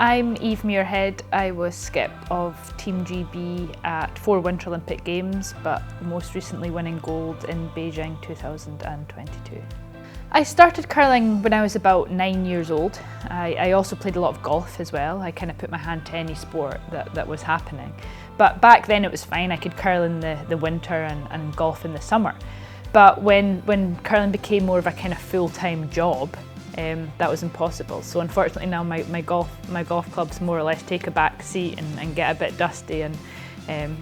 I'm Eve Muirhead. I was skip of Team GB at 4 Winter Olympic Games, but most recently winning gold in Beijing 2022. I started curling when I was about 9 years old. I also played a lot of golf as well. I kind of put my hand to any sport that was happening. But back then it was fine. I could curl in the winter and golf in the summer. But when curling became more of a kind of full-time job, that was impossible. So unfortunately now my golf clubs more or less take a back seat and get a bit dusty, and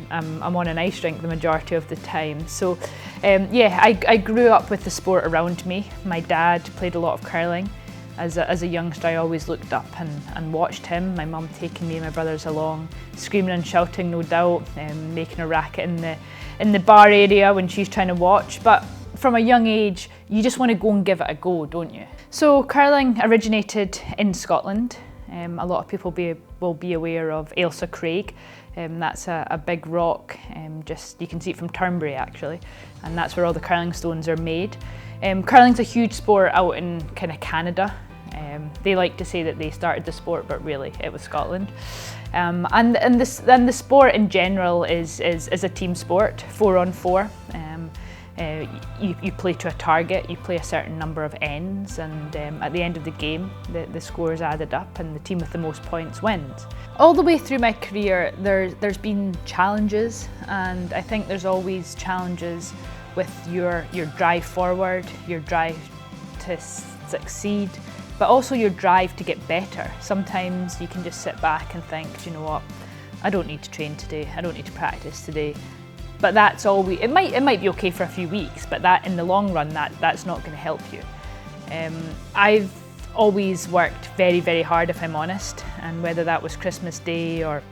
I'm on an ice rink the majority of the time. So yeah, I grew up with the sport around me. My dad played a lot of curling. As a youngster, I always looked up and watched him. My mum taking me and my brothers along, screaming and shouting, no doubt, making a racket in the bar area when she's trying to watch. But from a young age, you just want to go and give it a go, don't you? So curling originated in Scotland. A lot of people will be aware of Ailsa Craig. That's a big rock, you can see it from Turnberry actually, and that's where all the curling stones are made. Curling's a huge sport out in kind of Canada. They like to say that they started the sport, but really it was Scotland. And the sport in general is a team sport, 4 on 4. You play to a target, you play a certain number of ends, and at the end of the game, the score is added up and the team with the most points wins. All the way through my career, there's been challenges, and I think there's always challenges with your drive forward, your drive to succeed, but also your drive to get better. Sometimes you can just sit back and think, do you know what, I don't need to train today, I don't need to practice today. But that's all it might be okay for a few weeks, but that in the long run, that's not going to help you. I've always worked very, very hard, if I'm honest, and whether that was Christmas Day or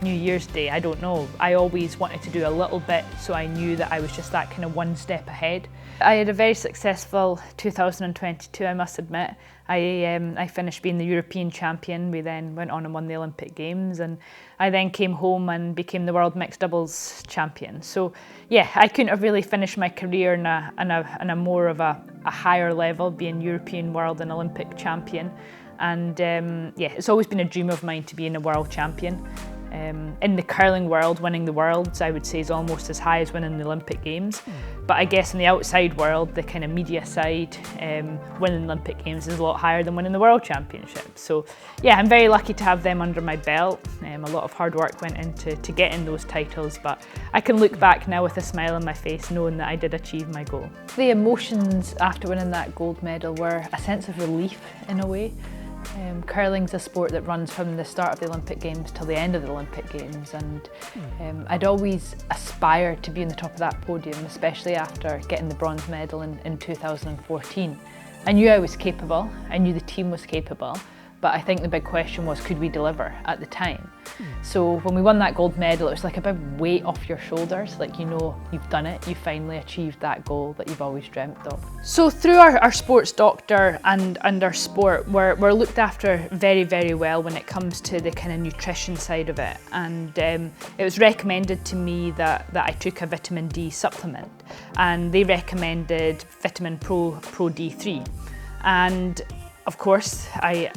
New Year's Day, I don't know. I always wanted to do a little bit, so I knew that I was just that kind of one step ahead. I had a very successful 2022, I must admit. I finished being the European champion. We then went on and won the Olympic Games, and I then came home and became the world mixed doubles champion. So yeah, I couldn't have really finished my career in a more of a higher level, being European, world and Olympic champion. And yeah, it's always been a dream of mine to be a world champion. In the curling world, winning the Worlds, I would say, is almost as high as winning the Olympic Games. But I guess in the outside world, the kind of media side, winning the Olympic Games is a lot higher than winning the World Championship. So yeah, I'm very lucky to have them under my belt. A lot of hard work went into getting those titles, but I can look back now with a smile on my face knowing that I did achieve my goal. The emotions after winning that gold medal were a sense of relief in a way. Curling's a sport that runs from the start of the Olympic Games till the end of the Olympic Games, and I'd always aspired to be on the top of that podium, especially after getting the bronze medal in 2014. I knew I was capable, I knew the team was capable, but I think the big question was, could we deliver at the time? So when we won that gold medal, it was like a big weight off your shoulders, like you know you've done it, you finally achieved that goal that you've always dreamt of. So through our sports doctor and our sport, we're looked after very, very well when it comes to the kind of nutrition side of it. And it was recommended to me that I took a vitamin D supplement, and they recommended Vitamin Pro D3. And of course,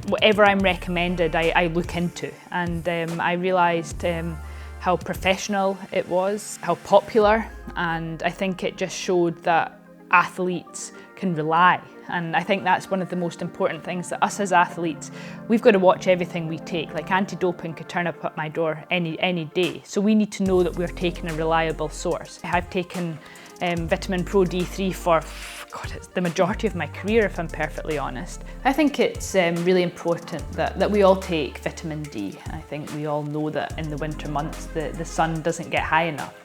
whatever I'm recommended, I look into, and I realised how professional it was, how popular, and I think it just showed that athletes can rely. And I think that's one of the most important things, that us as athletes, we've got to watch everything we take. Like anti-doping could turn up at my door any day, so we need to know that we're taking a reliable source. I've taken Vitamin Pro D3 for it's the majority of my career, if I'm perfectly honest. I think it's really important that we all take vitamin D. I think we all know that in the winter months the sun doesn't get high enough,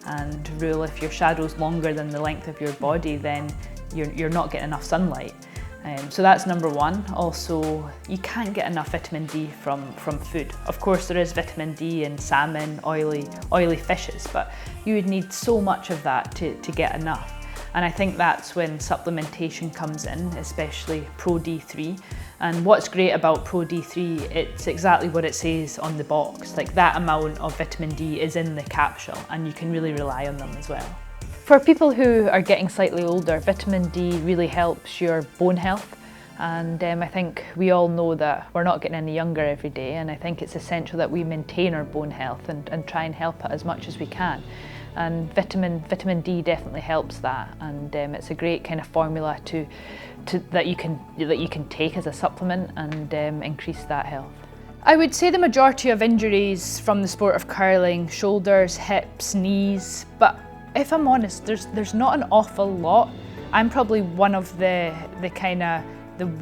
and rule, if your shadow's longer than the length of your body, then you're not getting enough sunlight. So that's number one. Also, you can't get enough vitamin D from food. Of course, there is vitamin D in salmon, oily fishes, but you would need so much of that to get enough. And I think that's when supplementation comes in, especially Pro D3. And what's great about Pro D3, it's exactly what it says on the box. Like, that amount of vitamin D is in the capsule, and you can really rely on them as well. For people who are getting slightly older, vitamin D really helps your bone health. And I think we all know that we're not getting any younger every day, and I think it's essential that we maintain our bone health and try and help it as much as we can. And vitamin D definitely helps that, and it's a great kind of formula that you can take as a supplement and increase that health. I would say the majority of injuries from the sport of curling, shoulders, hips, knees, but if I'm honest, there's not an awful lot. I'm probably one of the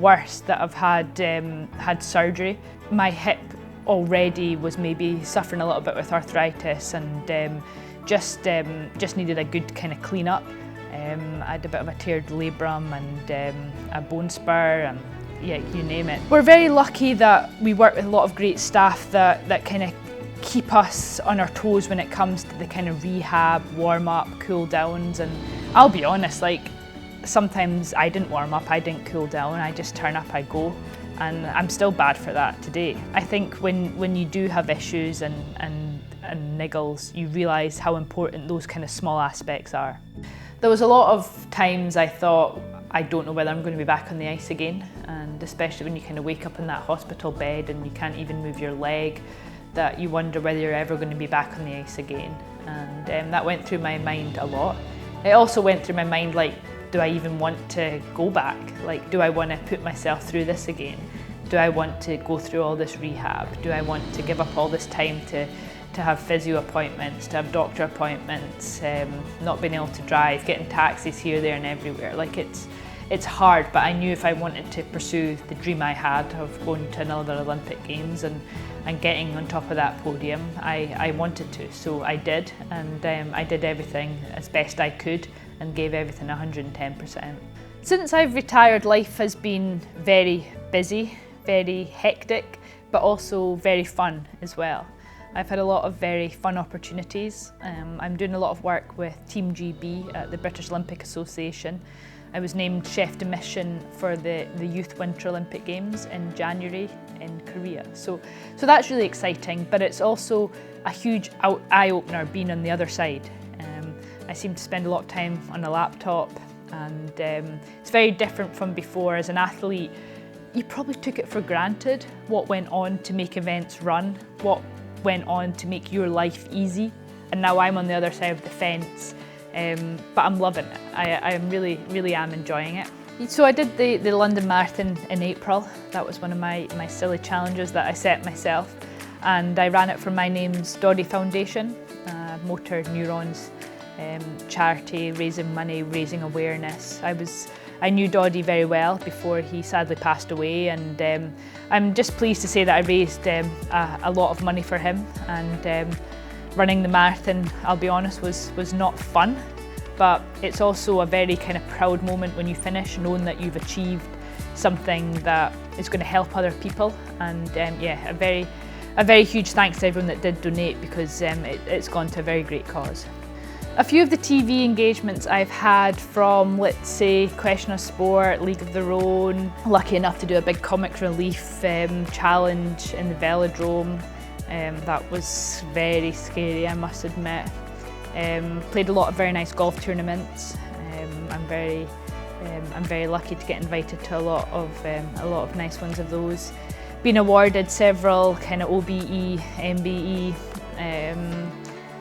worst that have had surgery. My hip already was maybe suffering a little bit with arthritis, and just needed a good kind of clean up. I had a bit of a teared labrum and a bone spur, and yeah, you name it. We're very lucky that we work with a lot of great staff that kind of keep us on our toes when it comes to the kind of rehab, warm up, cool downs. And I'll be honest, like, sometimes I didn't warm up, I didn't cool down, I just turn up, I go, and I'm still bad for that today. I think when you do have issues and niggles, you realise how important those kind of small aspects are. There was a lot of times I thought, I don't know whether I'm going to be back on the ice again, and especially when you kind of wake up in that hospital bed and you can't even move your leg, that you wonder whether you're ever going to be back on the ice again. And that went through my mind a lot. It also went through my mind, like, do I even want to go back? Like, do I want to put myself through this again? Do I want to go through all this rehab? Do I want to give up all this time to have physio appointments, to have doctor appointments, not being able to drive, getting taxis here, there and everywhere? Like, it's hard, but I knew if I wanted to pursue the dream I had of going to another Olympic Games and getting on top of that podium, I wanted to. So I did, and I did everything as best I could and gave everything 110%. Since I've retired, life has been very busy, very hectic, but also very fun as well. I've had a lot of very fun opportunities. I'm doing a lot of work with Team GB at the British Olympic Association. I was named Chef de Mission for the Youth Winter Olympic Games in January in Korea. So that's really exciting, but it's also a huge eye-opener being on the other side. I seem to spend a lot of time on a laptop, and it's very different from before. As an athlete, you probably took it for granted what went on to make events run, what went on to make your life easy, and now I'm on the other side of the fence, but I'm loving it. I am really am enjoying it. So I did the London Marathon in April. That was one of my silly challenges that I set myself, and I ran it for My Name's Doddy Foundation, Motor Neurons charity, raising money, raising awareness. I knew Doddy very well before he sadly passed away, and I'm just pleased to say that I raised a lot of money for him. And running the marathon, I'll be honest, was not fun, but it's also a very kind of proud moment when you finish, knowing that you've achieved something that is going to help other people. And yeah, a very huge thanks to everyone that did donate, because it's gone to a very great cause. A few of the TV engagements I've had from, let's say, Question of Sport, League of Their Own. Lucky enough to do a big comic relief challenge in the velodrome. That was very scary, I must admit. Played a lot of very nice golf tournaments. I'm very lucky to get invited to a lot of nice ones of those. Been awarded several kind of OBE, MBE.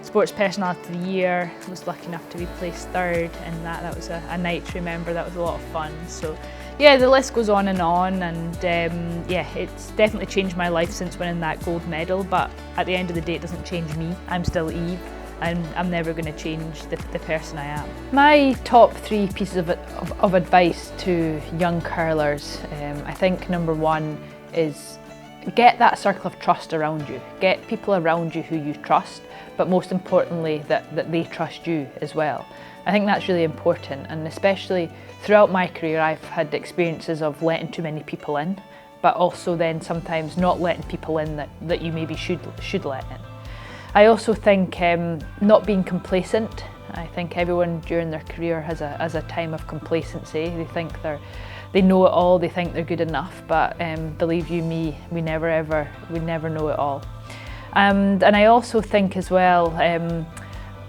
Sports Personality of the Year. I was lucky enough to be placed third in that. That was a night to remember. That was a lot of fun. So yeah, the list goes on, and yeah, it's definitely changed my life since winning that gold medal, but at the end of the day, it doesn't change me. I'm still Eve, and I'm never going to change the person I am. My top 3 pieces of advice to young curlers, I think number 1 is get that circle of trust around you. Get people around you who you trust, but most importantly, that they trust you as well. I think that's really important, and especially throughout my career, I've had experiences of letting too many people in, but also then sometimes not letting people in that you maybe should let in. I also think not being complacent. I think everyone during their career has a time of complacency. They think they know it all, they think they're good enough, but believe you me, we never know it all. And I also think as well,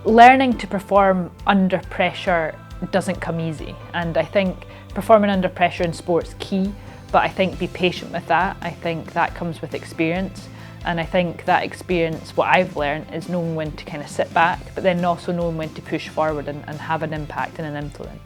learning to perform under pressure doesn't come easy, and I think performing under pressure in sport's key, But I think be patient with that. I think that comes with experience. And I think that experience, what I've learned, is knowing when to kind of sit back, but then also knowing when to push forward and have an impact and an influence.